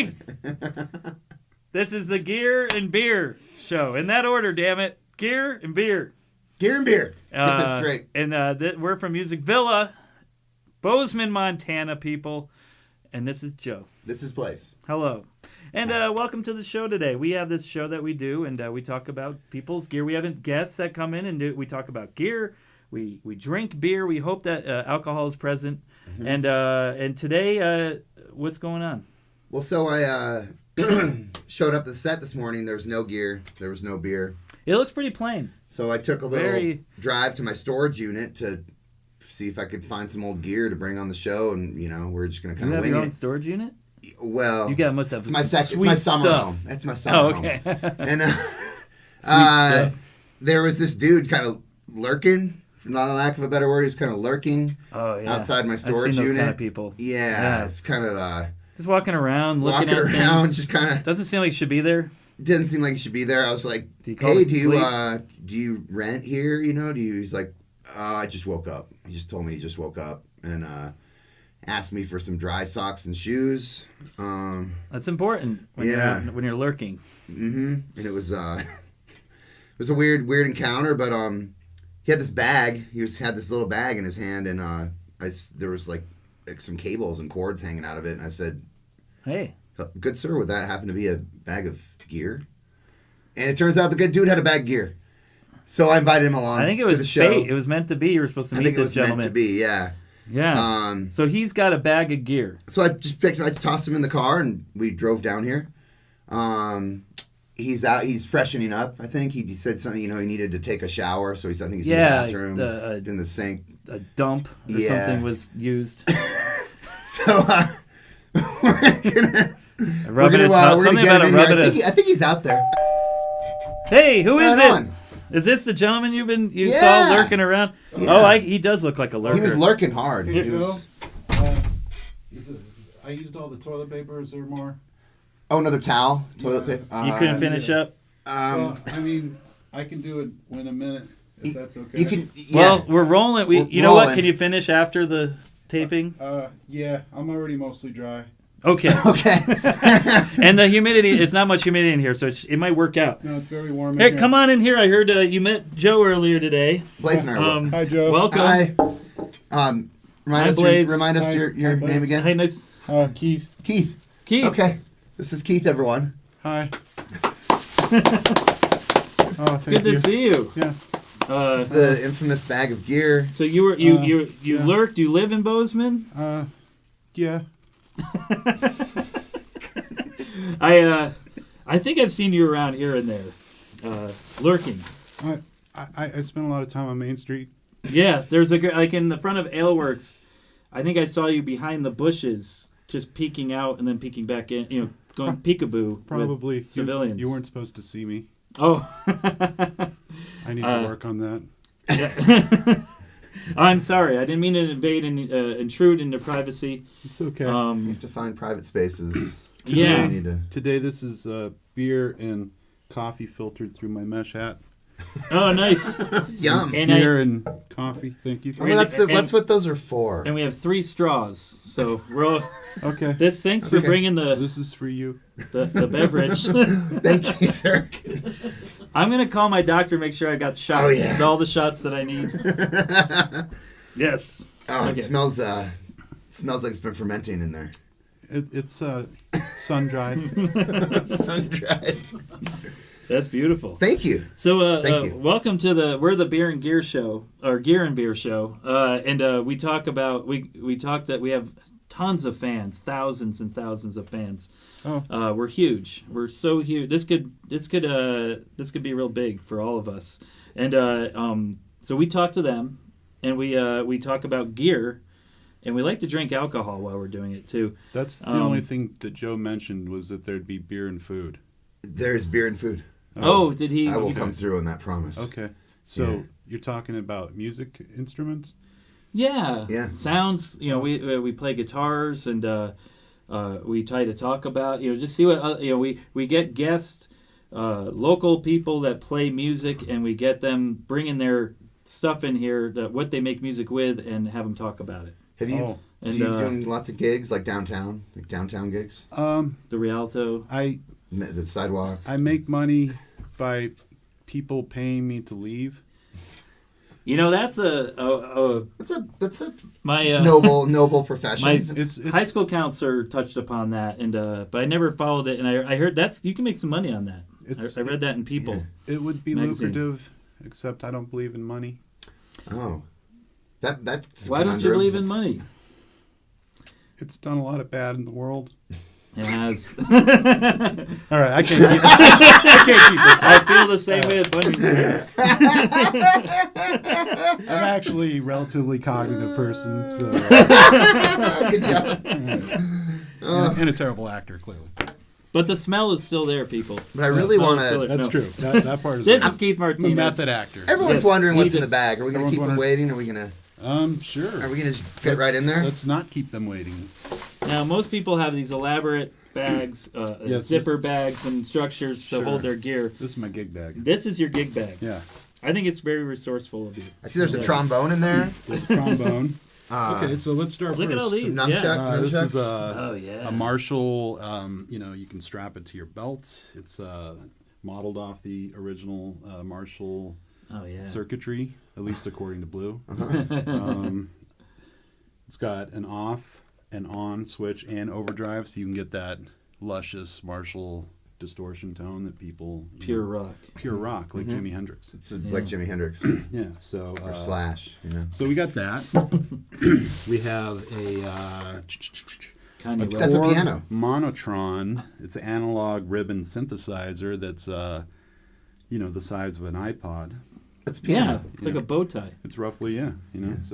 everybody. This is the Gear and Beer show. In that order, damn it. Gear and Beer. Gear and Beer. Let's get this straight. And we're from Music Villa, Bozeman, Montana, people. And this is Joe. This is Blaze. Hello. And welcome to the show today. We have this show that we do, and we talk about people's gear. We have guests that come in, and we talk about gear. We drink beer. We hope that alcohol is present. Mm-hmm. And today, what's going on? Well, so I showed up to the set this morning. There was no gear. There was no beer. It looks pretty plain. So I took a little drive to my storage unit to see if I could find some old gear to bring on the show, and we're just going to kind of wing it. You have your own storage unit? Well, must have it's my summer stuff. home. That's my summer home. And there was this dude kind of lurking, for not a lack of a better word. He's kind of lurking outside my storage I've seen those unit. Kind of people. Yeah, it's kind of just walking around, looking at things. Just kind of doesn't seem like he should be there. Didn't seem like he should be there. I was like, "Hey, do you rent here? He's like, I just woke up. He just told me he just woke up and asked me for some dry socks and shoes. That's important when you're lurking. Mm-hmm. And it was a weird encounter, but he had this bag. He had this little bag in his hand, and there was like some cables and cords hanging out of it. And I said, "Hey, good sir, would that happen to be a bag of gear?" And it turns out the good dude had a bag of gear. So I invited him along. I think it was to the show. fate. It was meant to be. You were supposed to meet this gentleman. Meant to be, yeah. Yeah. So he's got a bag of gear. So I tossed him in the car, and we drove down here. He's out. He's freshening up. I think he said something. He needed to take a shower, so I think he's in the bathroom, in the sink. A dump or something was used. So we're gonna I think he's out there. Hey, who is it? Is this the gentleman you saw lurking around? Yeah. Oh, he does look like a lurker. He was lurking hard. I used all the toilet paper. Is there more? Oh, another towel? Toilet paper? You couldn't finish up? I can do it in a minute, if that's okay. Well, we're rolling. What? Can you finish after the taping? Yeah, I'm already mostly dry. Okay. Okay. And the humidity, it's not much humidity in here, so it might work out. No, it's very warm in here. here. Come on in here. I heard you met Joe earlier today. Blaze and I. Hi, Joe. Welcome. Hi. Remind us your name again. Hey, nice. Keith. Keith. Okay. This is Keith, everyone. Hi. Good to see you. Yeah. This is the infamous bag of gear. So you lurked. You live in Bozeman? Yeah. I think I've seen you around here and there, lurking. I spent a lot of time on Main Street. Yeah, there's in the front of Aleworks. I think I saw you behind the bushes, just peeking out and then peeking back in. Going peekaboo. Probably with civilians. You weren't supposed to see me. Oh. I need to work on that. Yeah. I'm sorry. I didn't mean to invade and intrude into privacy. It's okay. You have to find private spaces. Today this is beer and coffee filtered through my mesh hat. Oh, nice. Yum. Beer and coffee. Thank you. That's what those are for. And we have 3 straws. So we're all... Okay. Thanks for bringing This is for you. The beverage. Thank you, sir. I'm going to call my doctor, make sure I got shots. Oh, yeah. All the shots that I need. Yes. Oh, okay. It smells like it's been fermenting in there. It's sun-dried. Sun-dried. That's beautiful. Thank you. So, welcome to we're the Beer and Gear Show, or Gear and Beer Show. And we talk about, we talked that we have tons of fans, thousands and thousands of fans. Oh. We're huge. We're so huge. This could be real big for all of us. And so we talk to them, and we talk about gear, and we like to drink alcohol while we're doing it too. That's the only thing that Joe mentioned was that there'd be beer and food. There's beer and food. Oh, did he? I will come through on that promise. Okay. So you're talking about music instruments? Yeah. Sounds. We play guitars, and we try to talk about. Just see what we get guests, local people that play music, and we get them bringing their stuff in here, what they make music with, and have them talk about it. Have you And do you doing lots of gigs like downtown gigs? the Rialto. The sidewalk. I make money by people paying me to leave. You know, that's That's a my noble profession. my It's high school counselor touched upon that, and but I never followed it. And I heard you can make some money on that. I read that in People. It would be magazine. lucrative, except I don't believe in money. Oh, that's. Why don't you believe in money? It's done a lot of bad in the world. It has. All right, I can't keep this. I feel the same way as Bunny. I'm actually a relatively cognitive person, so Good job. and a terrible actor, clearly. But the smell is still there, people. But I really want to. That's true. That part is. This right. is Keith I'm a Martinez. method actor. Everyone's Yes, wondering what's he in the just- bag. Are we going to everyone's keep them wondering- waiting? Are we going to? Sure. Are we going to just get right in there? Let's not keep them waiting. Now, most people have these elaborate bags, Yes. zipper bags, and structures to Sure. hold their gear. This is my gig bag. This is your gig bag. Yeah. I think it's very resourceful of you. I see there's a Yeah. trombone in there. There's trombone. Okay, so let's start Look first. at all these. Some nunchuck. Yeah. This is Oh, yeah. a Marshall. You can strap it to your belt. It's modeled off the original Marshall Oh, yeah. circuitry, at least according to Blue. It's got an off and on switch and overdrive, so you can get that luscious Marshall distortion tone that people Pure rock. pure rock like Jimi Hendrix. It's like Jimi Hendrix Yeah, so or Slash. You know. so we got that. We have a Kind of That's a Korg piano. Monotron. It's an analog ribbon synthesizer that's the size of an iPod. That's a Yeah, piano. it's like a bow tie. It's roughly so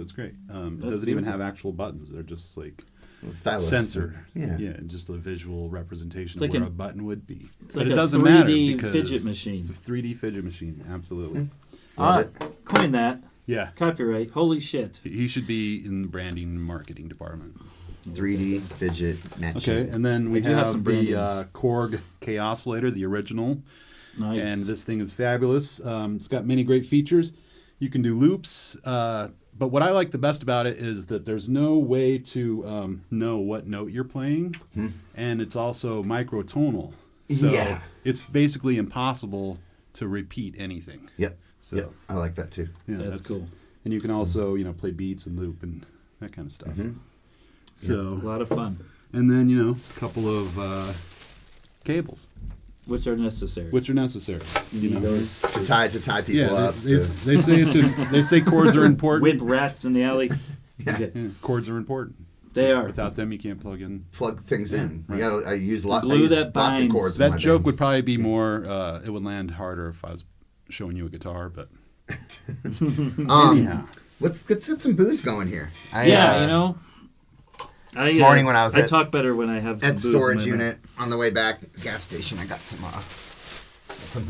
it's great. It doesn't even beautiful. have actual buttons. They're just like Stylus. censored. Yeah. Just a visual representation It's like of where an- a button would be. It's But like it a doesn't matter 3D because fidget machine. it's a 3D fidget machine. Absolutely. Love it. Coin that. Yeah. Copyright. Holy shit. He should be in the branding and marketing department. 3D fidget match. Okay, and then we do have have some the Brandons. Korg Chaoscillator, the original. Nice. And this thing is fabulous. It's got many great features. You can do loops, but what I like the best about it is that there's no way to know what note you're playing, and it's also microtonal. So Yeah. it's basically impossible to repeat anything. Yep. So Yep. I like that too. yeah, That's cool. And you can also play beats and loop and that kind of stuff. So A lot of fun, and then a couple of cables, which are necessary. which are necessary. You need those. To tie people Yeah, up. they say they say chords are important. Whip rats in the alley. Yeah. Okay. Yeah, chords are important. They are. Without them, you can't plug in. Plug things in. right. I use glue that lots of binds. chords. in That my joke band. would probably be more. It would land harder if I was showing you a guitar, but anyhow. Let's get some booze going here. This morning when I was I at- talk better when I have some At booze in storage my mouth. unit on the way back, gas station. I got something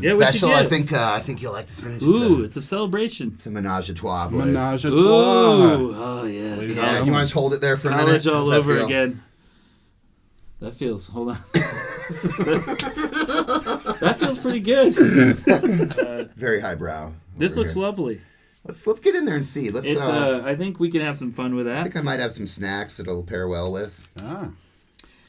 Yeah, what'd you special. get? I think you'll like this finish. Ooh, it's a celebration. It's a menage a trois, boys. Menage a Ooh, trois. oh yeah. Ladies Yeah, and do you want to just hold it there for a minute? College all How's that over feel? again. That feels. Hold on. That feels pretty good. Very highbrow. This over looks here. lovely. Let's get in there and see. Let's. It's. I think we can have some fun with I that. think I might have some snacks that'll pair well with. Ah,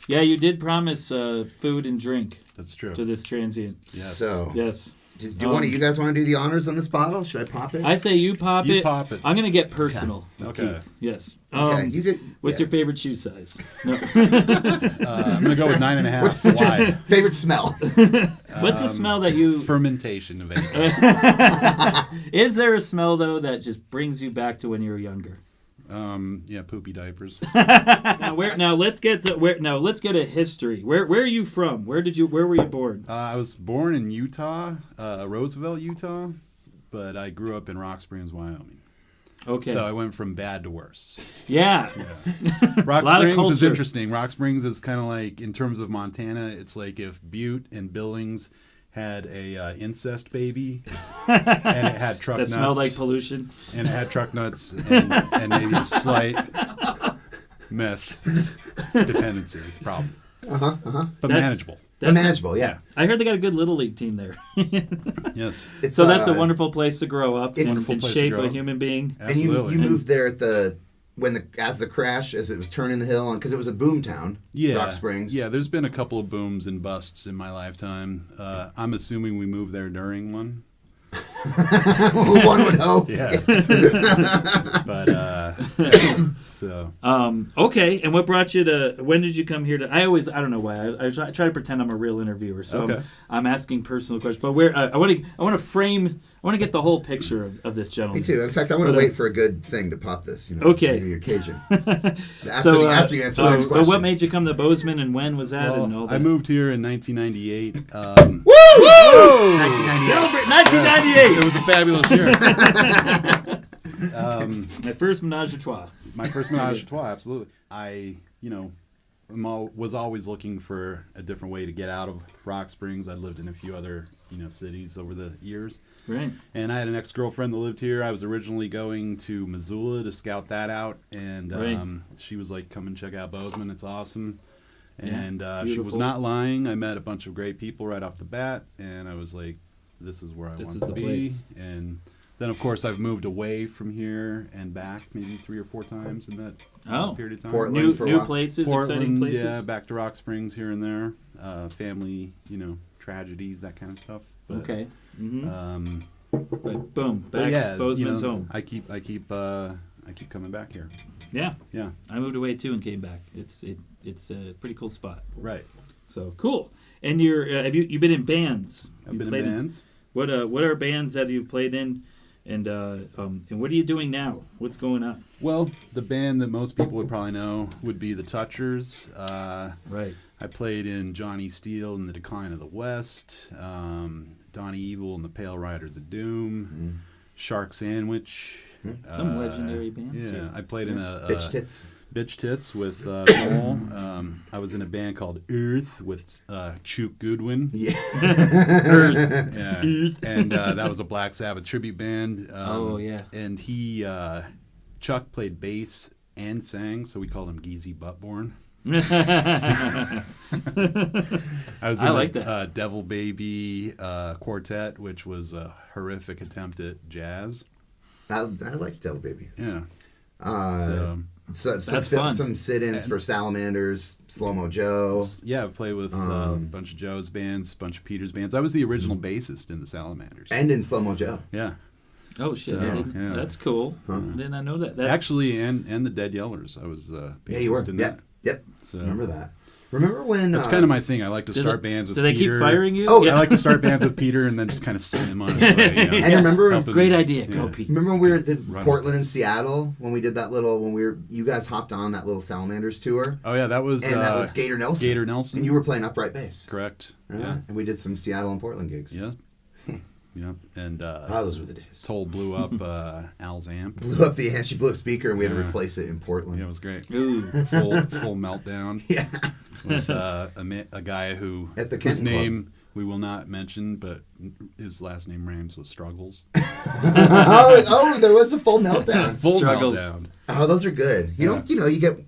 Yeah, you did promise food and drink that's true. to this transient. Yes. So, Yes. you guys want to do the honors on this bottle? Should I pop it? I say you pop You it. pop it. I'm gonna get personal. Okay. Yes. Okay, you could. What's yeah. your favorite shoe size? No. I'm gonna go with 9.5. Why? favorite smell? What's the smell that you? Fermentation of anything. Is there a smell though that just brings you back to when you were younger? Yeah, poopy diapers. Now let's get a history. Where are you from? Where were you born? I was born in Utah, Roosevelt, Utah, but I grew up in Rock Springs, Wyoming. Okay. So I went from bad to worse. Yeah. Rock Lot of Springs is culture. interesting. Rock Springs is kind of like, in terms of Montana, it's like if Butte and Billings had a incest baby, and it had truck That nuts. smelled like pollution. And it had truck nuts and maybe a slight meth dependency problem. But That's- manageable. Manageable, yeah. I heard they got a good little league team there. Yes. It's, So that's a wonderful place to grow up and, Wonderful and place to shape grow a up. human being. And you Absolutely. moved there at the as it was turning the hill, and because it was a boom town, Rock Springs. Yeah, there's been a couple of booms and busts in my lifetime. I'm assuming we moved there during one. One would hope. Yeah. But so. Okay, and what brought you to? When did you come here to? I don't know why. I try to pretend I'm a real interviewer, so Okay. I'm asking personal questions. But where I want to get the whole picture of this gentleman. Me too. In fact, I want to wait for a good thing to pop this. Okay. Maybe occasion. After you answer the next question. But what made you come to Bozeman, and when was that? Well, and all that? I moved here in 1998. Woo! Whoa! 1998. Celebrate 1998. It was a fabulous year. My first menage a trois. My first menage a trois, absolutely. I, was always looking for a different way to get out of Rock Springs. I lived in a few other, cities over the years. Right. And I had an ex-girlfriend that lived here. I was originally going to Missoula to scout that out. And she was like, come and check out Bozeman. It's awesome. And she was not lying. I met a bunch of great people right off the bat. And I was like, this is where I want to be. Place. And then, of course, I've moved away from here and back maybe 3 or 4 times in that period of time. Portland for a new while. places, Portland, exciting places. yeah, back to Rock Springs here and there. Family, tragedies, that kind of stuff. But, Okay. Mm-hmm. But boom, but back yeah, Bozeman's home. I keep coming back here. Yeah. Yeah. I moved away too and came back. It's a pretty cool spot. Right. So cool. And you've been in bands? I've been in bands. What are bands that you've played in? And what are you doing now? What's going on? Well, the band that most people would probably know would be the Touchers. Right. I played in Johnny Steele and the Decline of the West, Donnie Evil and the Pale Riders of Doom, Shark Sandwich. Some legendary bands. Yeah, I played in a Bitch Tits with Soul. I was in a band called Earth with Chuck Goodwin. Yeah. Earth. Yeah. Earth. And that was a Black Sabbath tribute band. Oh, yeah. And Chuck played bass and sang, so we called him Geezy Buttborn. I was in that. Devil Baby quartet, which was a horrific attempt at jazz. I like Devil Baby. Yeah. Some sit-ins for Salamanders, Slow Mo Joe. Yeah, I've played with a bunch of Joe's bands, a bunch of Peter's bands. I was the original bassist in the Salamanders. And in Slow Mo Joe. Yeah. Oh shit! So, That's cool. Did I know that? Actually, and the Dead Yellers. I was the bassist you were. in Yep. that. Yep. So, Remember that. Remember when... That's kind of my thing. I like to start bands with Peter. Do they keep firing you? Oh, I like to start bands with Peter and then just kind of send him on his way. And remember... Great idea. Go, Pete. Remember when we were at Portland and Seattle when we did that little... you guys hopped on that little Salamanders tour? Oh, yeah, that was... And that was Gator Nelson. Gator Nelson. And you were playing upright bass. Correct. Yeah. And we did some Seattle and Portland gigs. Yeah. Yeah. And those were the days. Toll blew up Al's amp. Blew up the amp. She blew a speaker and we had to replace it in Portland. Yeah, it was great. Ooh. Full meltdown. Yeah. With a guy whose name we will not mention, but his last name rhymes with Struggles. oh, there was a full meltdown. Full Struggles. meltdown. Oh, those are good. You get.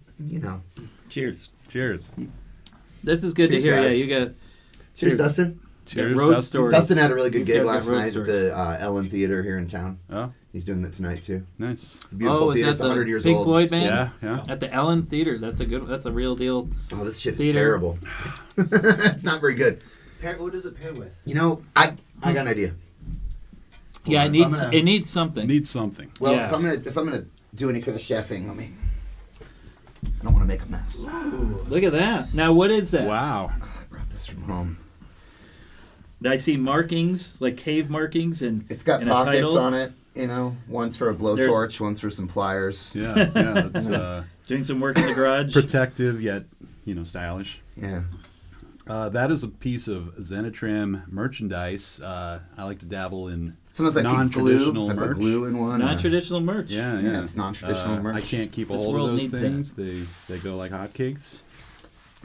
Cheers. Cheers. This is good Cheers, to hear. guys. Yeah, you got. Cheers, Dustin. Cheers, road Dustin. story. Dustin had a really good These gig guys got last road night stories. at the Ellen Theater here in town. Oh, He's doing that tonight too. nice. It's a beautiful is theater. that It's 100 years Pink old. Floyd band? Yeah, yeah. At the Ellen Theater. That's a real deal. Oh, this shit is Theater. terrible. It's not very good. What does it pair with? I got an idea. Yeah, Hold it on, needs something. Needs something. Well, Yeah. if I'm gonna do any kind of chefing, I don't want to make a mess. Look at that. Now, what is that? Wow. I brought this from home. I see markings, like cave markings, and It's got and pockets a title. on it. One's for a blowtorch, one's for some pliers. Yeah, yeah. It's Doing some work in the garage. protective yet, stylish. Yeah. That is a piece of Zenitram merchandise. I like to dabble in Sometimes I keep non-traditional glue. I put merch. glue in one. Non-traditional merch. Yeah, Yeah, yeah. it's non-traditional merch. I can't keep a This hold of world those needs things. They go like hotcakes.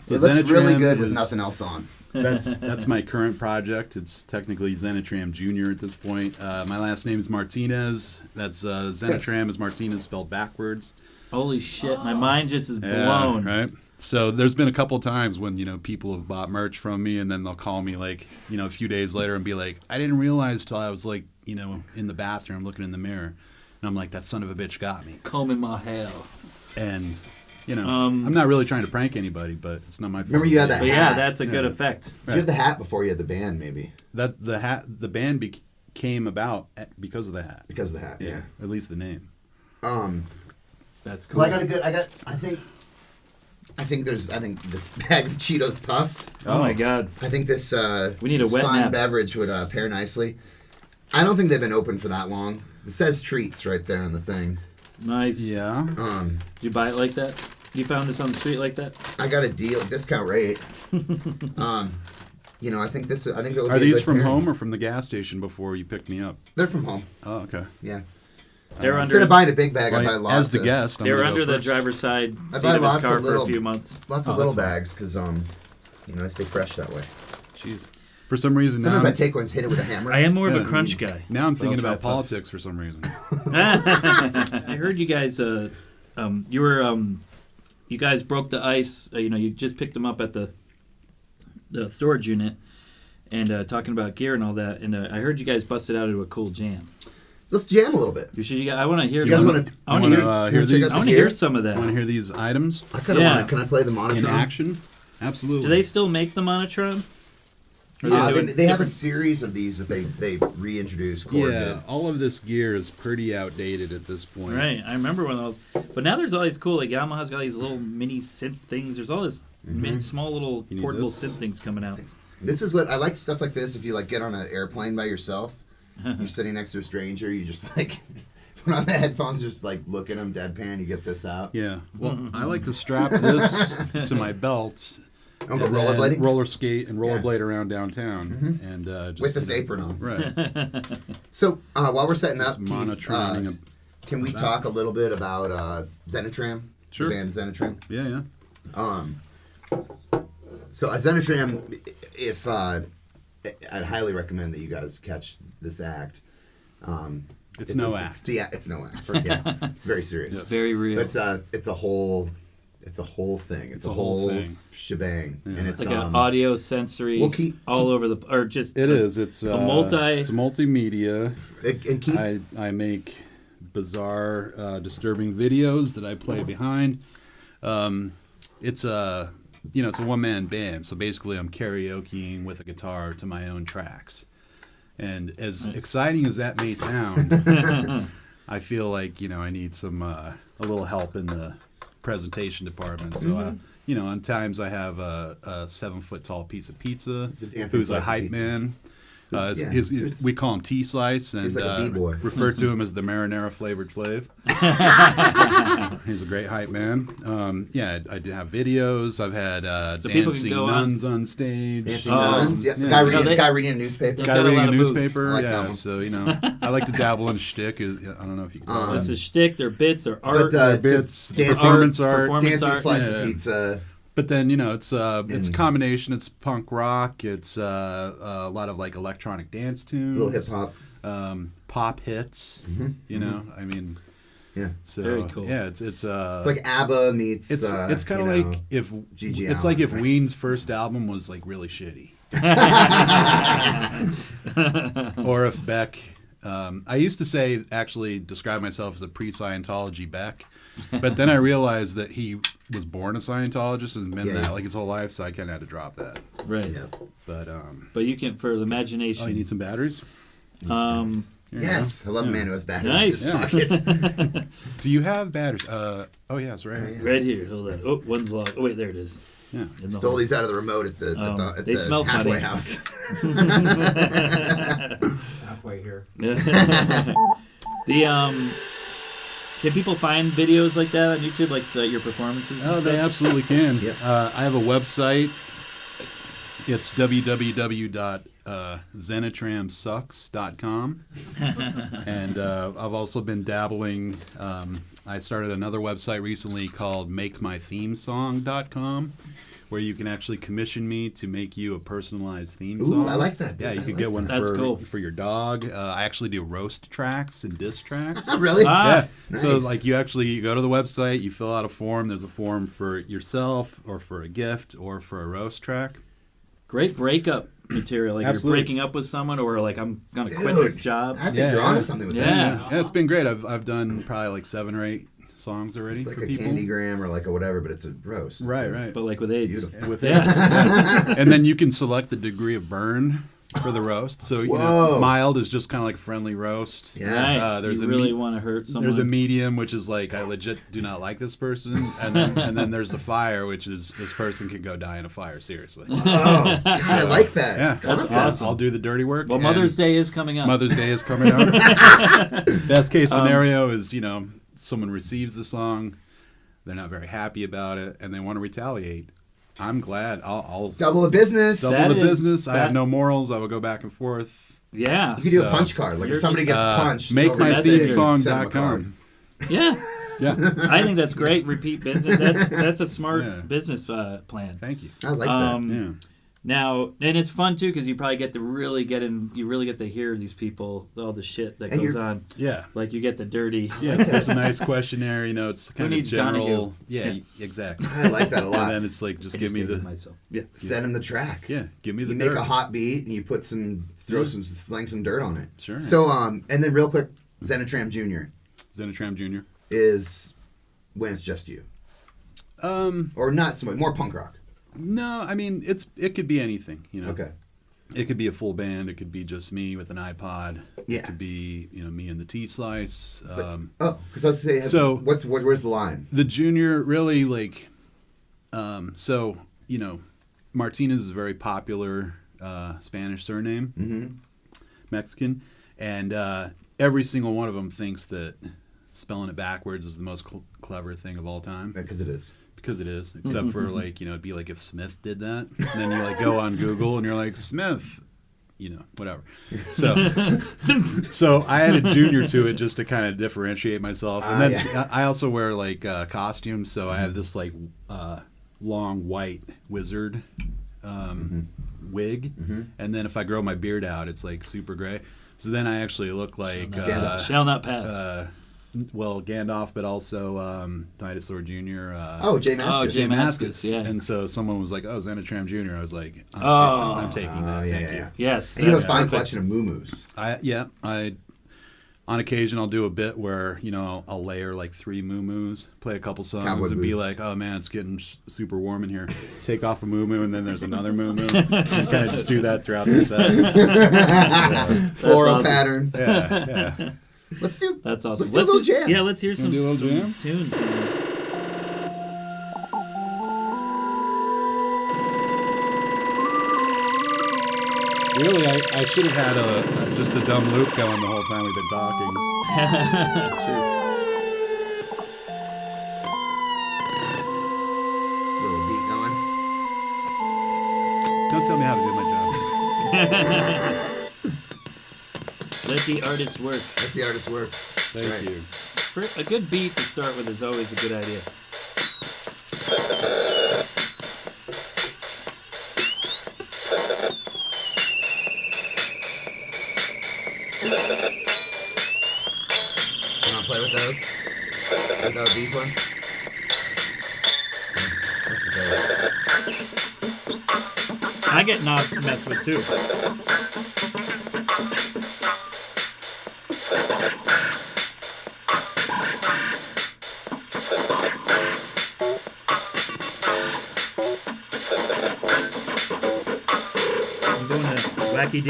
So It looks really Zenitram good with is- nothing else on. That's my current project. It's technically Zenitram Jr. at this point. My last name is Martinez. That's Zenitram is Martinez spelled backwards. Holy shit, my mind just is Yeah, blown. right? So there's been a couple times when, people have bought merch from me and then they'll call me like, a few days later and be like, I didn't realize till I was like, in the bathroom looking in the mirror. And I'm like, that son of a bitch got me. Combing my hair. And, I'm not really trying to prank anybody, but it's not my fault. Remember you had that But hat? yeah, that's a good effect. You had the hat before you had the band, maybe. That the band came about because of the hat. Because of the hat, yeah. At least the name. That's cool. Well, I think this bag of Cheetos Puffs. Oh my God. I think this We need a this wet fine nap. beverage would pair nicely. I don't think they've been open for that long. It says treats right there on the thing. Nice. Yeah. Did you buy it like that? You found this on the street like that? I got a deal, discount rate. I think it would Are be a these good from pairing. home or from the gas station before you picked me up? They're from home. Oh, okay. Yeah. They were Instead of buying a big bag, I buy Well, lots. as the of, guest, I'm They were gonna go under the first. driver's side I seat buy of his lots car of for a little- few months. Lots of Oh, little that's fine. bags because I stay fresh that way. Jeez. For some reason Sometimes now, I take one and hit it with a hammer. I am more of Yeah, a crunch guy. now I'm thinking I'll about try politics for some reason. I heard you guys. You guys broke the ice. You just picked them up at the storage unit, and talking about gear and all that. And I heard you guys busted out into a cool jam. Let's jam a little bit. I want to hear. You guys some- want to I want to hear check these? out I the want to gear? hear some of that. Want to hear these items I kind of Yeah. want to. Can I play the in monotone? action? Absolutely. Do they still make the Monotron? Or they do it They have a different- series of these that they reintroduced. Core Yeah, did. all of this gear is pretty outdated at this point. Right, I remember when those. But now there's all these cool. Like Yamaha's got these little mini synth things. There's all this small little You need portable this? synth things coming out. This is what I like. Stuff like this. If you get on an airplane by yourself, you're sitting next to a stranger. You just put on the headphones, just look at them deadpan. You get this out. Yeah. Well, I like to strap this to my belt. And go and then rollerblading roller skate and rollerblade around downtown, and just with this apron on. Right. So while we're setting Just up, Keith, monotroning can we talk a little bit about Zenitram? Sure. The band Zenitram. Yeah. So Zenitram, if I'd highly recommend that you guys catch this act. It's no act. It's no act. Yeah, it's very serious. Yes. Very real. It's a whole thing. It's a whole thing. shebang, Yeah. and it's Like an audio sensory We'll keep- all over the or just It is. It's a multi. It's multimedia. and Keith. I make bizarre, disturbing videos that I play behind. It's a one-man band, so basically I'm karaokeing with a guitar to my own tracks. And as exciting as that may sound, I feel like I need some a little help in the presentation department. So on times I have a 7-foot tall piece of pizza He's a dancing who's a slice of hype pizza. man. Yeah. We call him T-Slice and He's like a B-boy. refer to him as the marinara flavored Flav. He's a great hype man. I do have videos. I've had So people can dancing go nuns on stage. Dancing nuns. Yeah. yeah. The guy reading a newspaper. Got Guy a reading lot a of booze. newspaper. I like that Yeah, one. so I like to dabble in shtick. I don't know if you can tell. That's a shtick. Their bits. Their art. But bits, dancing- performance art. performance dancing art. slice Yeah. of pizza. But then it's a combination. It's punk rock. It's a lot of electronic dance tunes, Little hip hop. pop hits. I mean, Yeah. so Very cool. yeah, it's It's like ABBA meets. it's kind of like if Gigi it's Allen, like if right? Ween's first album was really shitty, or if Beck. I used to say actually describe myself as a pre-Scientology Beck, but then I realized that he was born a Scientologist and been Yeah. that his whole life, so I kind of had to drop that. Right. Yeah. But But you can for the imagination. oh, you need some batteries? um, Here you Yes, I love a man who has batteries Nice. in his pockets. Do you have batteries? Oh yeah, it's right here. right here. Hold on. Oh, one's locked. Oh wait, there it is. Yeah. In the Stole hole. these out of the remote at the They smell halfway funny. house. Halfway here. The can people find videos like that on YouTube, like your performances? And Oh, they stuff? absolutely can. Yep. I have a website. It's www.zenitramsucks.com. And I've also been dabbling. I started another website recently called makemythemesong.com, where you can actually commission me to make you a personalized theme Ooh, song. I like that. Yeah, you I could like get one That's cool. for your dog. I actually do roast tracks and diss tracks. Really? Ah, Yeah. So Nice. you go to the website, you fill out a form. There's a form for yourself or for a gift or for a roast track. great breakup material. Like Absolutely. you're breaking up with someone, or like I'm gonna quit Dude, this job. I think Yeah, you're yeah. onto something with Yeah. that. Yeah, it's been great. I've done probably 7 or 8 songs already. It's like for a people. Candygram or like a whatever, but it's a roast. Right. But like with AIDS. Beautiful. With yeah. And then you can select the degree of burn for the roast. So mild is just kind of like a friendly roast. Yeah. Right. There's you really want to hurt someone. There's a medium, which is like I legit do not like this person, and then there's the fire, which is this person could go die in a fire. Seriously. Oh, I like that. Yeah, That's awesome. I'll do the dirty work. Well, Mother's Day is coming up. Mother's Day is coming up. Best case scenario is someone receives the song, they're not very happy about it, and they want to retaliate. I'm glad. I'll double the business. Double the business. I have no morals. I will go back and forth. Yeah. You can do a punch card. Like if somebody gets punched. MakeMyThemeSong.com. Yeah. Yeah. I think that's great. Repeat business. That's a smart business plan. Thank you. I like that. Yeah. Now, and it's fun too because you probably get to really get in. You really get to hear these people, all the shit that goes on. Yeah, like you get the dirty. Yeah, it's a nice questionnaire. It's kind of general. Yeah, exactly. I like that a lot. And then it's like just give me the myself. Yeah, send him the track. Yeah, give me the. You dirt. make a hot beat and you put slang some dirt on it. Sure. So and then real quick, Zenitram Jr. Zenitram Jr. is when it's just you. Or not so much, more punk rock. No, I mean it could be anything, Okay. It could be a full band. It could be just me with an iPod. Yeah. It could be me and the T-Slice. Because I was saying, so where's the line? The Junior really like, Martinez is a very popular Spanish surname, Mexican, and every single one of them thinks that spelling it backwards is the most clever thing of all time. Because it is. Because it is, except for it'd be like if Smith did that, and then you go on Google and you're like Smith, whatever. So I added Junior to it just to kind of differentiate myself, and then I also wear costumes, so I have this long white wizard wig, and then if I grow my beard out, it's super gray. So then I actually look like shall not pass. Gandalf, but also Dinosaur Jr. Jay Mascis. Jay Mascis, yeah. And so someone was like, Zenitram Jr. I was like, I'm taking that. Thank you. Yes. And you have a fine collection of moo-moos. I on occasion I'll do a bit where, I'll layer 3 moo-moos, play a couple songs, Cowboy and be boots. like, oh man, it's getting super warm in here. Take off a moo-moo, and then there's another moo-moo. And kind of just do that throughout the set. Floral pattern. Yeah. Let's do. That's awesome. Let's do a little jam. Yeah, let's hear some tunes. Man. Really, I should have had just a dumb loop going the whole time we've been talking. Little beat going. Don't tell me how to do my job. Let the artist work. Let the artist work. Thank you. For a good beat to start with is always a good idea. You want to play with those? These ones? I get knobs to mess with too. I'm doing a wacky D.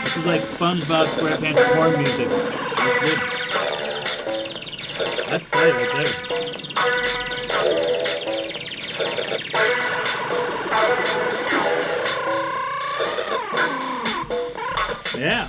This is like SpongeBob SquarePants porn music. That's tight right there. Yeah.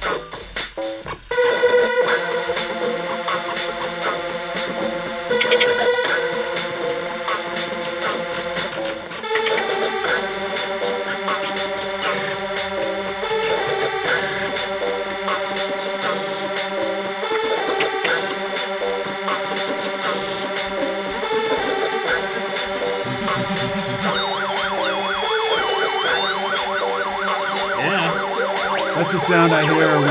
That's the sound I hear when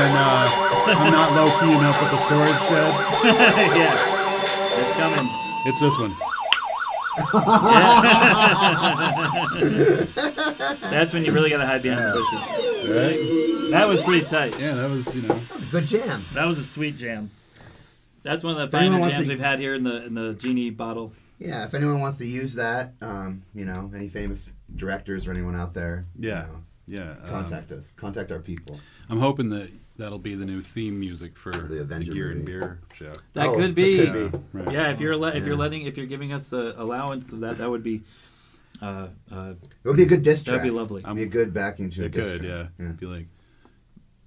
I'm not low key enough with the storage shed. Yeah, it's coming. It's this one. That's when you really gotta hide behind the bushes. Right? That was pretty tight. Yeah, that was That's a good jam. That was a sweet jam. That's one of the anyone finer wants jams to- we've had here in the genie bottle. Yeah, if anyone wants to use that, any famous directors or anyone out there, Yeah. Yeah. contact us. Contact our people. I'm hoping that that'll be the new theme music for the Avenger Gear and movie. Beer show. That could be. That could be. Right. Yeah, if you're giving us the allowance of that would be. It would be a good diss track. That'd be lovely. It'd be a good backing to a It diss could, track. yeah. Be like,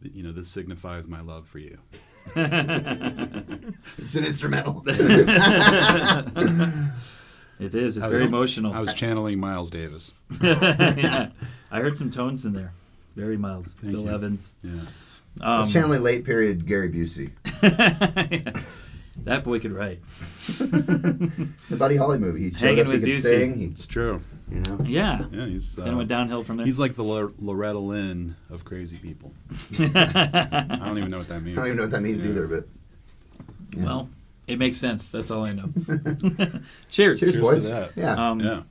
this signifies my love for you. It's an instrumental. It is. It's very emotional. I was channeling Miles Davis. Yeah. I heard some tones in there. Very mild. Thank Bill you. Evans. Yeah. I was channeling late period Gary Busey. Yeah. That boy could write. The Buddy Holly movie. He showed Hanging us he with could Busey. sing. It's true. Yeah. Yeah, he's Kind of went downhill from there. he's like the Loretta Lynn of crazy people. I don't even know what that I means. don't even know what that means either, but Well, it makes sense. That's all I know. Cheers. cheers, boys. to that. Yeah. Yeah.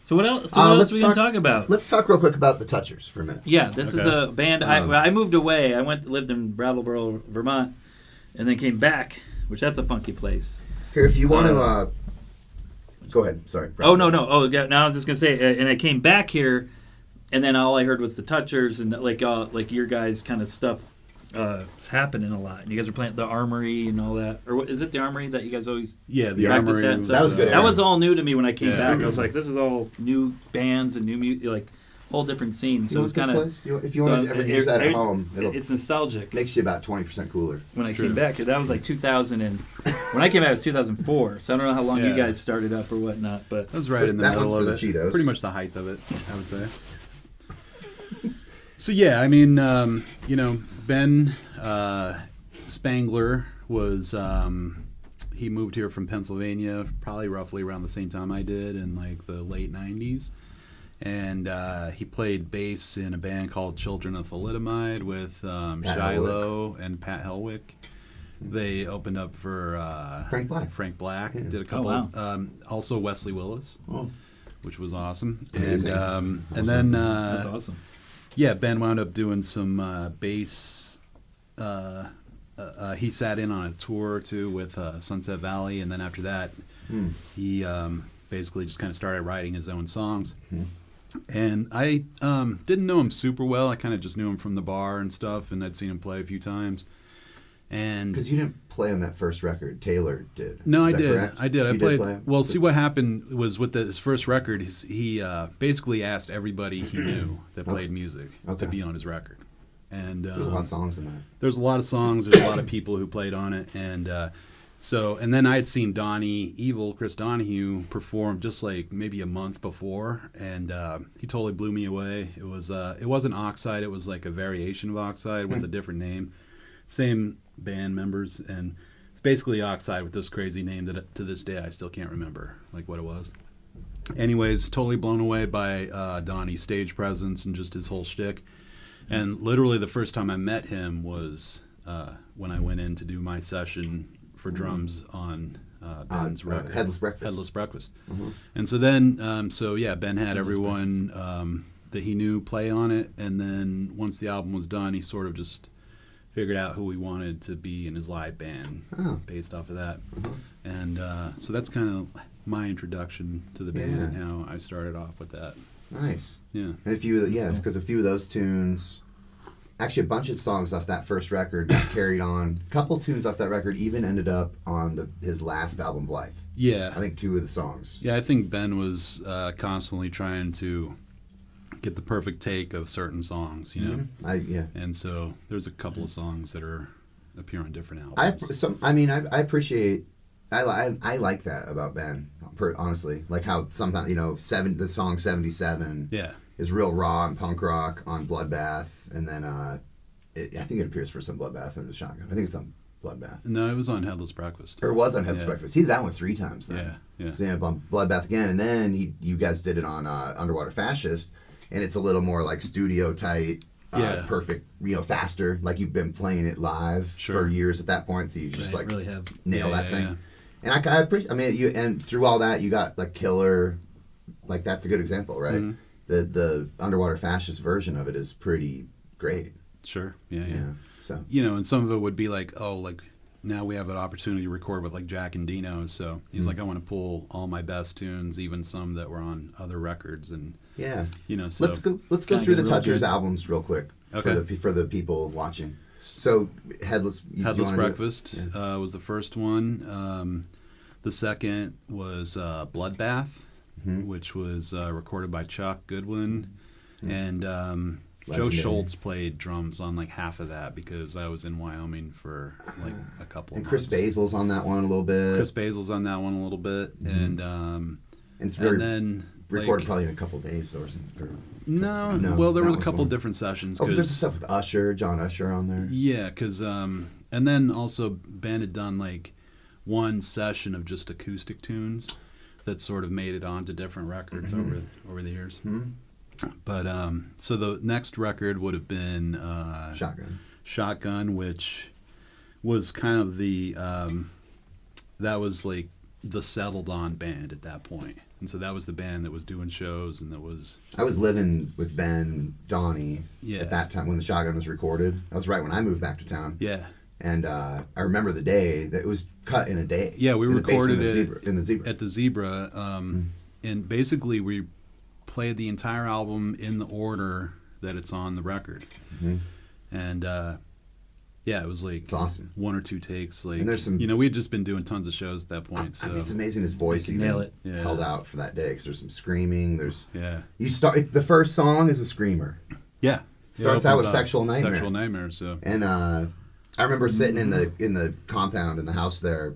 So what else? So what else let's we can talk about? Let's talk real quick about the Touchers for a minute. Yeah, this is Okay. a band. I moved away. I lived in Brattleboro, Vermont, and then came back, which that's a funky place. Here, if you want to, go ahead. Sorry. Oh no. Oh yeah. Now I was just gonna say, and I came back here, and then all I heard was the Touchers and like your guys' kind of stuff. It's happening a lot. And you guys are playing the Armory and all that, or is it the Armory that you guys always? Yeah, the practice Armory. at? So That was good. That was all new to me when I came Yeah. back. I was like, this is all new bands and new music, like whole different scenes. You So know it's this kind of. place? If you want to ever use that at home, It's nostalgic. makes you about 20% cooler. When I It's true. came back, that was like 2000 and when I came back it was 2004. So I don't know how long you Yeah. guys started up or whatnot, but That was right in the That middle one's of for it. the Cheetos. Pretty much the height of it, I would say. So yeah, I mean, Ben Spangler was he moved here from Pennsylvania probably roughly around the same time I did in like the late 90s. And he played bass in a band called Children of Thalidomide with Shiloh and Pat Helwick. They opened up for Frank Black. Yeah. Did a couple. wow. Also Wesley Willis, which was awesome. Amazing. And then that's awesome. yeah, Ben wound up doing some bass. He sat in on a tour or two with Sunset Valley, and then after that, he basically just kind of started writing his own songs. And I didn't know him super well. I kind of just knew him from the bar and stuff, and I'd seen him play a few times. And Because you didn't play on that first record. Taylor did. no, Is I that did. correct? I did. I You played. play? Well, see what happened was with his first record. He basically asked everybody he knew that played music Okay. to be on his record. And There's a lot of songs in that. there's a lot of songs. There's a lot of people who played on it, and and then I had seen Chris Donahue perform just like maybe a month before, and he totally blew me away. It wasn't Oxide. It was like a variation of Oxide with a different name. Same band members, and it's basically Oxide with this crazy name that to this day I still can't remember like what it was. Anyways, totally blown away by Donnie's stage presence and just his whole shtick. And literally the first time I met him was when I went in to do my session for drums on Ben's record. Headless Breakfast. Headless Breakfast. And so then, Ben had everyone that he knew play on it. And then once the album was done, he sort of just figured out who he wanted to be in his live band based off of that. And so that's kind of my introduction to the band and how I started off with that. Nice. Yeah. And because a few of those tunes, actually a bunch of songs off that first record got carried on. A couple tunes off that record even ended up on his last album, Blythe. Yeah. I think 2 of the songs. Yeah, I think Ben was constantly trying to get the perfect take of certain songs, you know. And so there's a couple of songs that appear on different albums. I appreciate. I like that about Ben. Honestly, like how sometimes the song 77 is real raw and punk rock on Bloodbath, and then I think it appears for some Bloodbath under the Shotgun. I think it's on Bloodbath. No, it was on Headless Breakfast. Or it was on Headless Breakfast. He did that one 3 times then. Yeah. So on Bloodbath again, and then you guys did it on Underwater Fascist, and it's a little more like studio tight, perfect, faster. Like you've been playing it live for years at that point, so you just really have nail that thing. Yeah. And and through all that, you got like Killer, like that's a good example, right? Mm-hmm. The Underwater Fascist version of it is pretty great. Sure. Yeah. So and some of it would be like, now we have an opportunity to record with like Jack and Dino, so he's like, I want to pull all my best tunes, even some that were on other records, and so let's go through the Touchers albums real quick for the people watching. So Headless Breakfast was the first one. The second was Bloodbath, which was recorded by Chuck Goodwin, and Joe Schultz played drums on like half of that because I was in Wyoming for like a couple of months. Chris Basil's on that one a little bit. And it's very, and then recorded probably in a couple of days or no, well, there was a couple different sessions. There's some stuff with John Usher on there. Yeah, because and then also Ben had done like one session of just acoustic tunes that sort of made it onto different records over the years. But so the next record would have been Shotgun, which was kind of the that was like the settled on band at that point. And so that was the band that was doing shows, and I was living with Ben, Donnie at that time when the Shotgun was recorded. That was right when I moved back to town. Yeah. And I remember the day that it was cut in a day. Yeah, we recorded it in the Zebra. At the Zebra, and basically we played the entire album in the order that it's on the record. And it was like it's awesome. One or two takes. Like, and there's some, we had just been doing tons of shows at that point. So it's amazing his voice even held out for that day, because there's some screaming. The first song is a screamer. Yeah, starts out with Sexual Nightmare. Sexual Nightmare. So and I remember sitting in the compound in the house there,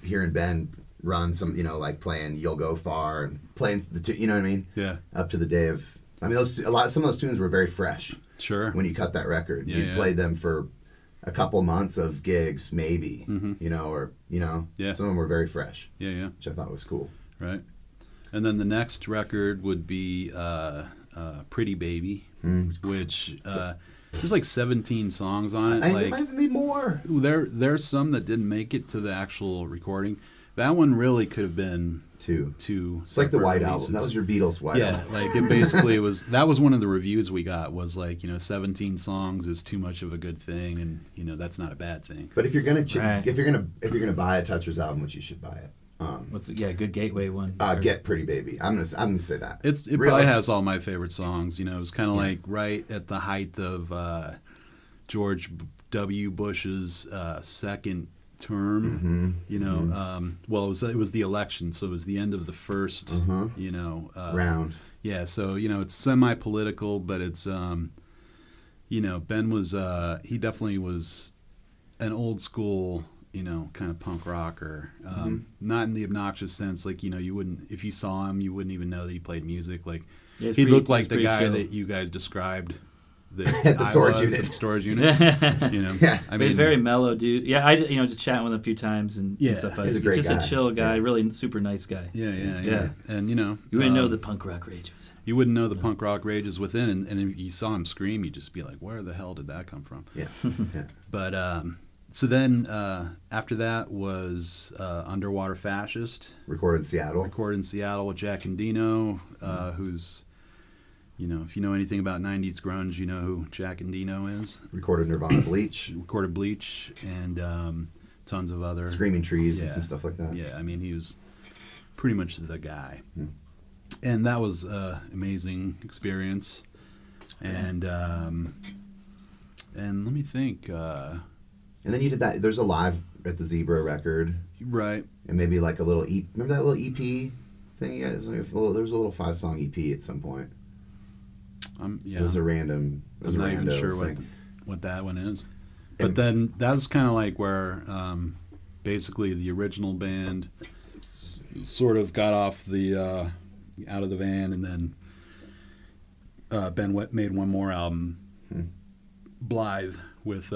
hearing Ben run some, like playing "You'll Go Far" and playing you know what I mean? Yeah. Up to the day of, some of those tunes were very fresh. Sure. When you cut that record, you played them for a couple months of gigs, maybe, some of them were very fresh. Yeah. Which I thought was cool. Right. And then the next record would be Pretty Baby, which there's like 17 songs on it. I might need more. There's some that didn't make it to the actual recording. That one really could have been two. It's like the White Album. That was your Beatles White Album. Yeah, like it basically was. That was one of the reviews we got. Was like 17 songs is too much of a good thing, and that's not a bad thing. But if you're gonna buy a Touchers album, which you should buy it. What's a good gateway one? Get Pretty Baby. I'm gonna say that. It probably has all my favorite songs. It was kind of like right at the height of George W. Bush's second term. It was the election, so it was the end of the first round. Yeah, so it's semi-political, but it's Ben was he definitely was an old school kind of punk rocker, not in the obnoxious sense, like you wouldn't, if you saw him, you wouldn't even know that he played music. Like he looked like the guy that you guys described. At the storage unit. Yeah. I mean, he's very mellow dude. Yeah, I just chatting with him a few times and stuff. He's a great guy. Just a chill guy, really super nice guy. Yeah. And you wouldn't know the punk rock rage was in him. You wouldn't know the punk rock rage is within, and if you saw him scream, you'd just be like, where the hell did that come from? Yeah. But so then after that was Underwater Fascist. Recorded in Seattle with Jack and Dino, who's if you know anything about 90s grunge, you know who Jack and Dino is. Recorded Nirvana Bleach. Recorded Bleach and tons of other... Screaming Trees and some stuff like that. Yeah, I mean, he was pretty much the guy. And that was an amazing experience. And let me think. And then you did that. There's a live at the Zebra record. Right. And maybe like a little EP. Remember that little EP thing? Yeah, there was a little 5-song EP at some point. It was a random. I'm not even sure what that one is. But then that's kind of like where basically the original band sort of got off the out of the van, and then Ben made one more album, Blythe, with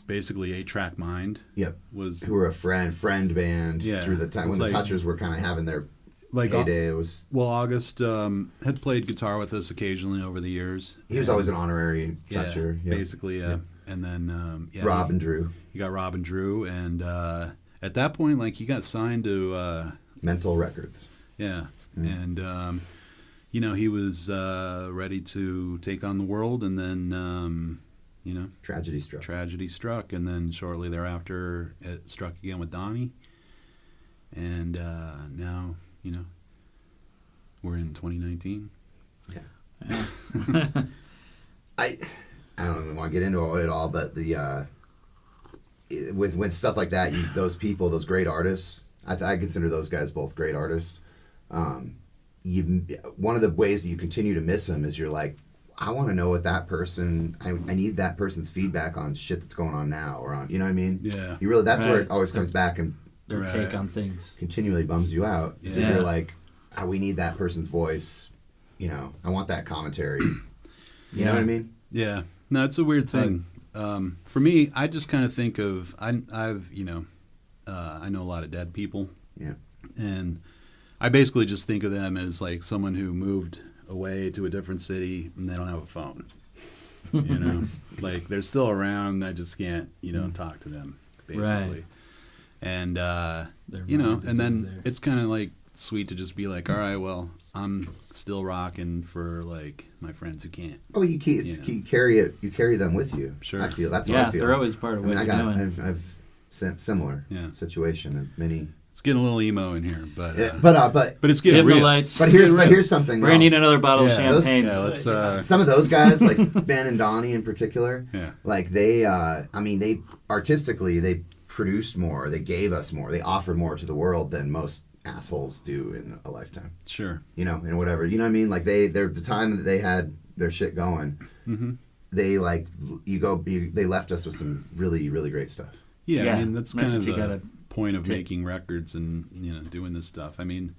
basically 8-Track Mind. Yep. Who were a friend band through the time when the Touchers were kind of having their like heyday. It was August had played guitar with us occasionally over the years. he was always an honorary toucher. Yeah, basically, yeah. And then Rob and Drew. You got Rob and Drew, and at that point, like he got signed to Mental Records. Yeah, and he was ready to take on the world, and then Tragedy struck, and then shortly thereafter it struck again with Donnie, and now we're in 2019. Yeah. I don't even want to get into it all, but the with stuff like that, those people, those great artists, I consider those guys both great artists. One of the ways that you continue to miss them is you're like, I want to know what that person. I need that person's feedback on shit that's going on now, or on, you know what I mean? Yeah. You really. That's where it always comes back and Their take on things continually bums you out. So you're like, we need that person's voice. I want that commentary. You know what I mean? Yeah. No, it's a weird thing. For me, I just kind of think of I know a lot of dead people. Yeah. And I basically just think of them as like someone who moved away to a different city and they don't have a phone. Like they're still around. I just can't, talk to them basically. Right. And and then it's kind of like sweet to just be like, all right, well, I'm still rocking for like my friends who can't. Oh, you carry it. You carry them with you. Sure. I feel that's what I feel. They're always part of what you're doing. I've similar situation of many. It's getting a little emo in here, but it's getting real. Lights. But here's something. We're gonna need another bottle of champagne. Let's. Some of those guys, like Ben and Donnie in particular, yeah. Like they, they artistically they produced more, they gave us more, they offered more to the world than most assholes do in a lifetime. Sure. And whatever. You know what I mean? Like they're the time that they had their shit going. Mm-hmm. They they left us with some really, really great stuff. Yeah, I mean that's kind of the point of making records and doing this stuff. I mean,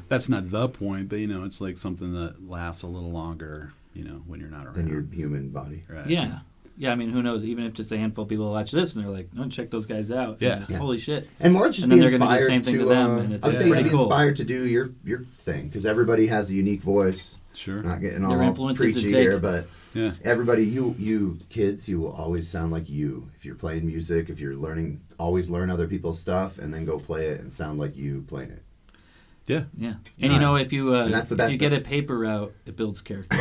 that's not the point, but it's like something that lasts a little longer, when you're not around. Than your human body. Right. Yeah. Yeah, I mean, who knows? Even if just a handful of people watch this and they're like, "No, check those guys out." Yeah. Holy shit. And more just and be then they're inspired do the same thing to them, and it's be cool. inspired to do your thing because everybody has a unique voice. Sure. Not getting Their all influences preachy to take. here, but everybody, you kids, you will always sound like you. If you're playing music, if you're learning, always learn other people's stuff and then go play it and sound like you playing it. Yeah. Yeah. And if you get a paper route, it builds character.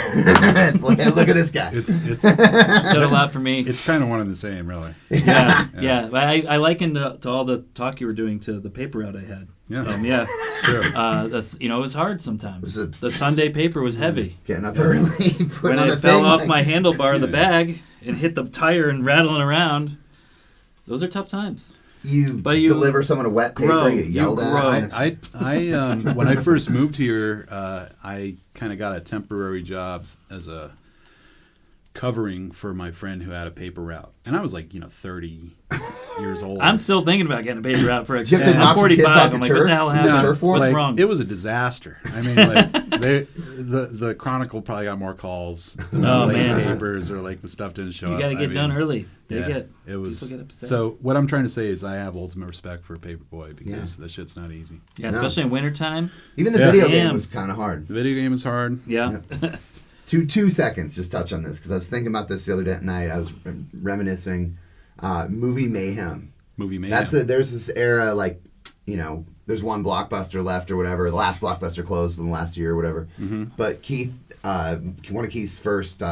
Look at this guy. It's did a lot for me. It's kind of one and the same, really. Yeah. I likened to all the talk you were doing to the paper route I had. Yeah. It's true. That's it was hard sometimes. The Sunday paper was heavy. Getting up early. When I fell off my handlebar of the bag and hit the tire and rattling around, those are tough times. You deliver someone a wet paper, you get yelled at. I when I first moved here, I kind of got a temporary job as a covering for my friend who had a paper route, and I was like 30 years old. I'm still thinking about getting a paper route for a kid. I'm 45. I'm like, what the hell happened? What's wrong? It was a disaster. I mean, like the Chronicle probably got more calls than the late papers, or like the stuff didn't show up. You got to get done early. It was. So what I'm trying to say is I have ultimate respect for Paperboy because that shit's not easy. Yeah, especially in wintertime. Even the video game was kind of hard. The video game is hard. Yeah. 2 seconds, just touch on this because I was thinking about this the other night. I was reminiscing. Movie Mayhem. There's this era like, there's one Blockbuster left or whatever. The last Blockbuster closed in the last year or whatever. Mm-hmm. But Keith, one of Keith's first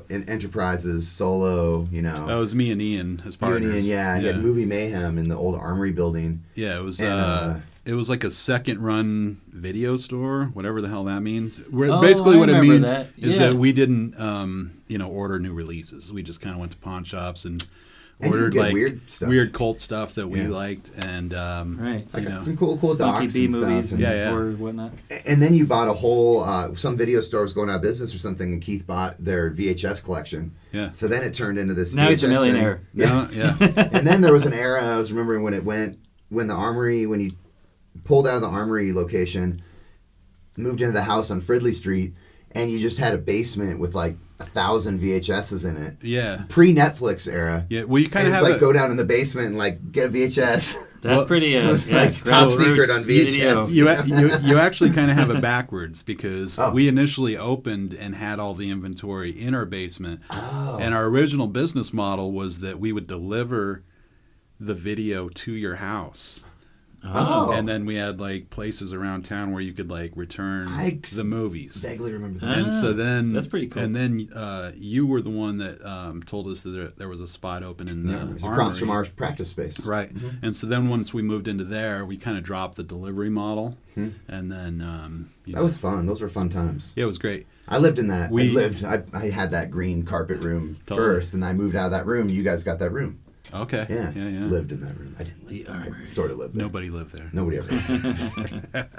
enterprises solo, That was me and Ian as partners. He had Movie Mayhem in the old Armory building. Yeah, it was. It was like a second-run video store, whatever the hell that means. Basically, what it means is that we didn't, order new releases. We just kind of went to pawn shops and ordered like weird cult stuff that we liked, and some cool docs and movies stuff, or whatnot. And then you bought a whole some video store was going out of business or something, and Keith bought their VHS collection. Yeah. So then it turned into this. Now VHS he's a millionaire. Thing. Yeah. And then there was an era I was remembering when the Armory when you pulled out of the Armory location, moved into the house on Fridley Street, and you just had a basement with like 1,000 VHSs in it. Yeah. Pre-Netflix era. Yeah. Well, you kind of have go down in the basement and like get a VHS. That's pretty top secret on video. VHS. You actually kind of have it backwards because Oh. we initially opened and had all the inventory in our basement. Oh. And our original business model was that we would deliver the video to your house. Oh. And then we had like places around town where you could like return the movies. Vaguely remember that. And so then that's pretty cool. And then you were the one that told us that there was a spot open in the It was armory. across from our practice space. Right. Mm-hmm. And so then once we moved into there, we kind of dropped the delivery model. And then that was fun. Those were fun times. Yeah, it was great. I lived in that. I had that green carpet room first, and I moved out of that room. You guys got that room. Okay. Yeah. Yeah. Lived in that room. I didn't live there. I sort of lived there. Nobody lived there. Nobody ever lived there.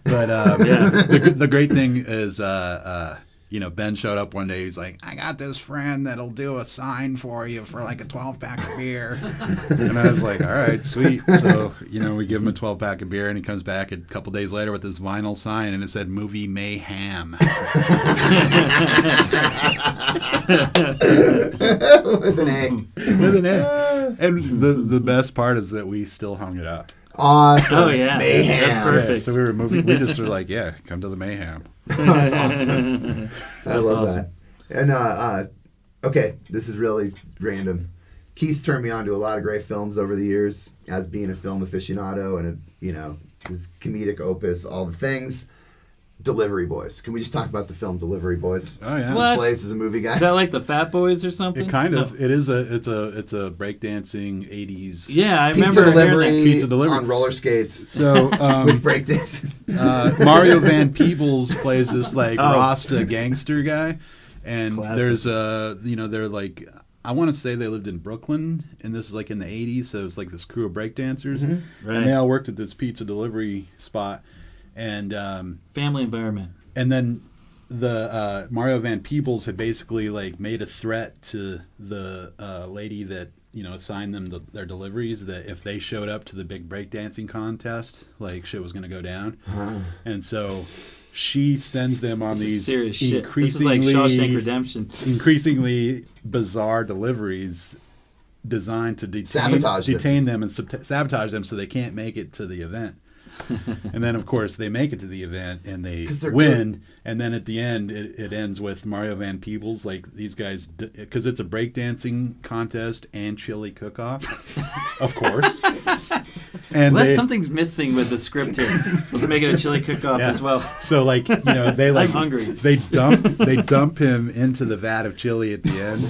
But the great thing is, Ben showed up one day. He's like, I got this friend that'll do a sign for you for like a 12-pack of beer. And I was like, all right, sweet. So, we give him a 12-pack of beer, and he comes back a couple days later with this vinyl sign, and it said movie Mayhem. With an A. With an A. And the best part is that we still hung it up. Awesome. Oh, yeah. Mayhem. That's perfect. Yeah, so we just were like, yeah, come to the Mayhem. That's awesome. I love awesome. that. And okay, this is really random. Keith's turned me on to a lot of great films over the years as being a film aficionado and his comedic opus, all the things. Delivery Boys. Can we just talk about the film Delivery Boys? Oh yeah. What? Plays as a movie guy. Is that like the Fat Boys or something? It kind of. It is it's a breakdancing 80s. Yeah, I Pizza remember delivery, hearing Pizza delivery on roller skates. So with breakdancing. Mario Van Peebles plays this like Rasta gangster guy, and Classic. there's they're like, I want to say they lived in Brooklyn, and this is like in the 80s, so it's like this crew of breakdancers, Right. and they all worked at this pizza delivery spot, and family environment. and then the Mario Van Peebles had basically like made a threat to the lady that assigned them their deliveries that if they showed up to the big breakdancing contest, like shit was going to go down, and so she sends them on these Serious shit. increasingly This is like Shawshank Redemption. increasingly bizarre deliveries designed to detain them and sabotage them so they can't make it to the event. And then, of course, they make it to the event and they win. Good. And then at the end, it ends with Mario Van Peebles, like these guys, because it's a breakdancing contest and chili cook-off, of course. And something's missing with the script here. Let's make it a chili cook-off as well. So, like, they like I'm hungry. They dump him into the vat of chili at the end.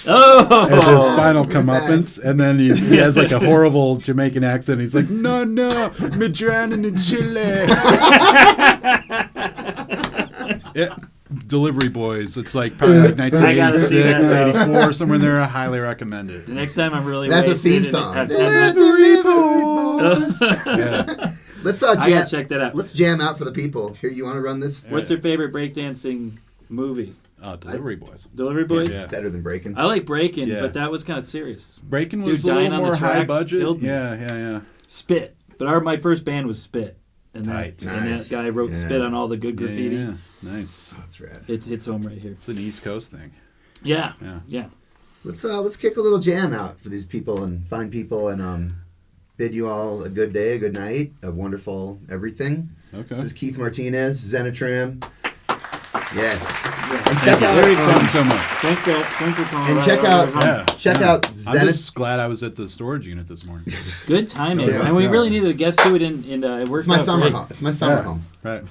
Oh, as his final comeuppance, and then he has like a horrible Jamaican accent. He's like, "No, me drowning in chili." Yeah. Delivery Boys. It's like probably like 1986, 84, somewhere in there. I highly recommend it. The next time I'm really that's a theme song. Delivery Boys. Yeah. Let's I gotta check that out. Let's jam out for the people. Here, you want to run this? What's your favorite breakdancing movie? Delivery Boys. Delivery Boys? Yeah. Better than Breakin'. I like Breakin', but that was kind of serious. Breakin' was Dude a dying little on more the tracks high budget. Killed me. Yeah. Spit. But my first band was Spit. And Tight. that guy wrote Spit on all the good graffiti. Yeah. Nice. Oh, that's rad. It hits home right here. It's an East Coast thing. Yeah. Let's kick a little jam out for these people and fine people and bid you all a good day, a good night, a wonderful everything. Okay. This is Keith Martinez, Zenitram. Yes. Yeah. And check out. Thank you so much. Thanks for calling. And check out I'm just glad I was at the storage unit this morning. Good timing. Yeah. And we really needed a guest to it, and it worked out. It's my summer great. home. It's my summer home. Right.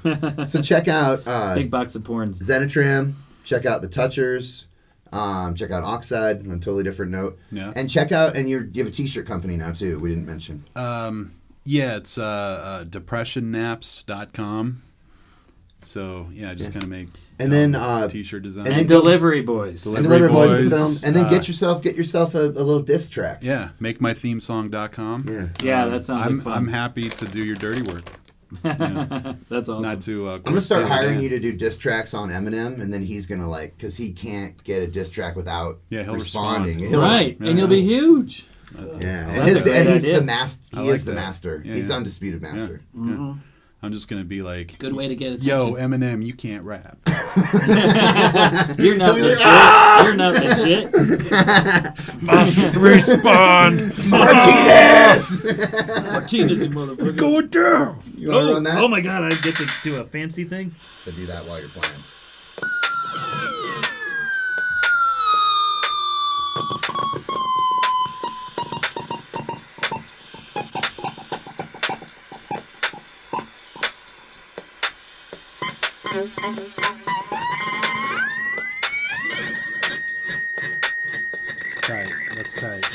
So check out Big box of porns. Zenitram. Check out the Touchers. Check out Oxide on a totally different note. Yeah. And check out you have a t-shirt company now too. We didn't mention. Yeah, it's depressionnaps.com. So I just kind of make t-shirt design and Delivery Boys. Delivery Boys the film, and then get yourself a little diss track. Yeah, makemythemesong.com. Yeah, that sounds like fun. I'm happy to do your dirty work. That's awesome. Not to. I'm gonna start hiring you to do diss tracks on Eminem, and then he's gonna because he can't get a diss track without responding. Right, and you'll be huge. And he's the master. He is the master. Yeah, he's the undisputed master. Yeah. I'm just gonna be like, good way to get attention. Yo, Eminem, you can't rap. You're not legit. You're not legit. Must respawn. Martinez! Martinez, you motherfucker. Going down. You want to run that? Oh my god, I get to do a fancy thing. So do that while you're playing. Tight. That's tight.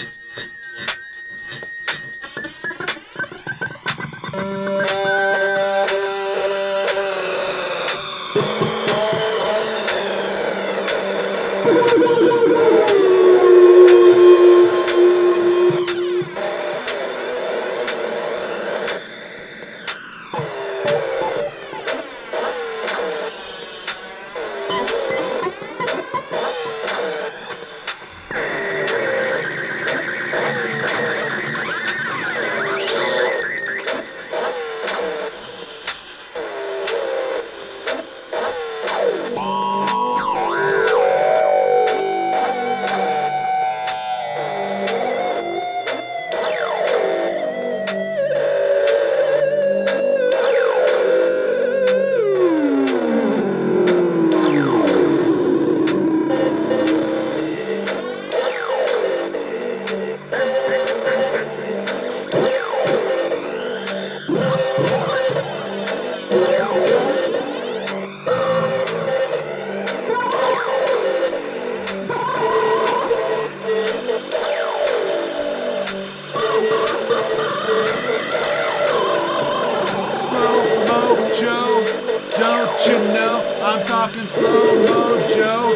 Talking slow-mo Joe.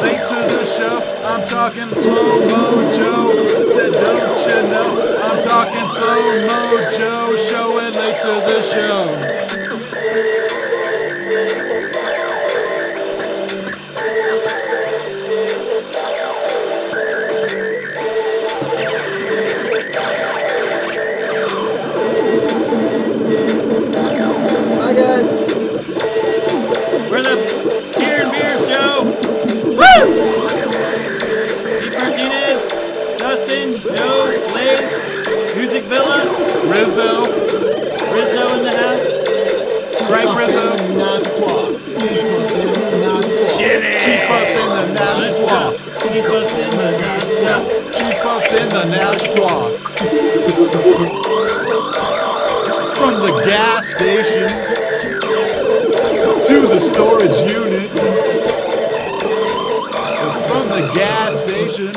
Late to the show, I'm talking slow-mo Joe. Said don't you know, I'm talking slow-mo Joe. Showing late to the show. Bye guys. We're the Gear and Beer Show. Woo! Martinez, Dustin, Joe, Blaze, Music Villa, Rizzo. Rizzo in the house. Frank Rizzo. Shitty. Cheese puffs in the Nazatoire. Cheese puffs in the house. Cheese puffs in the Nazatoire. From the gas station to the storage unit. From the gas station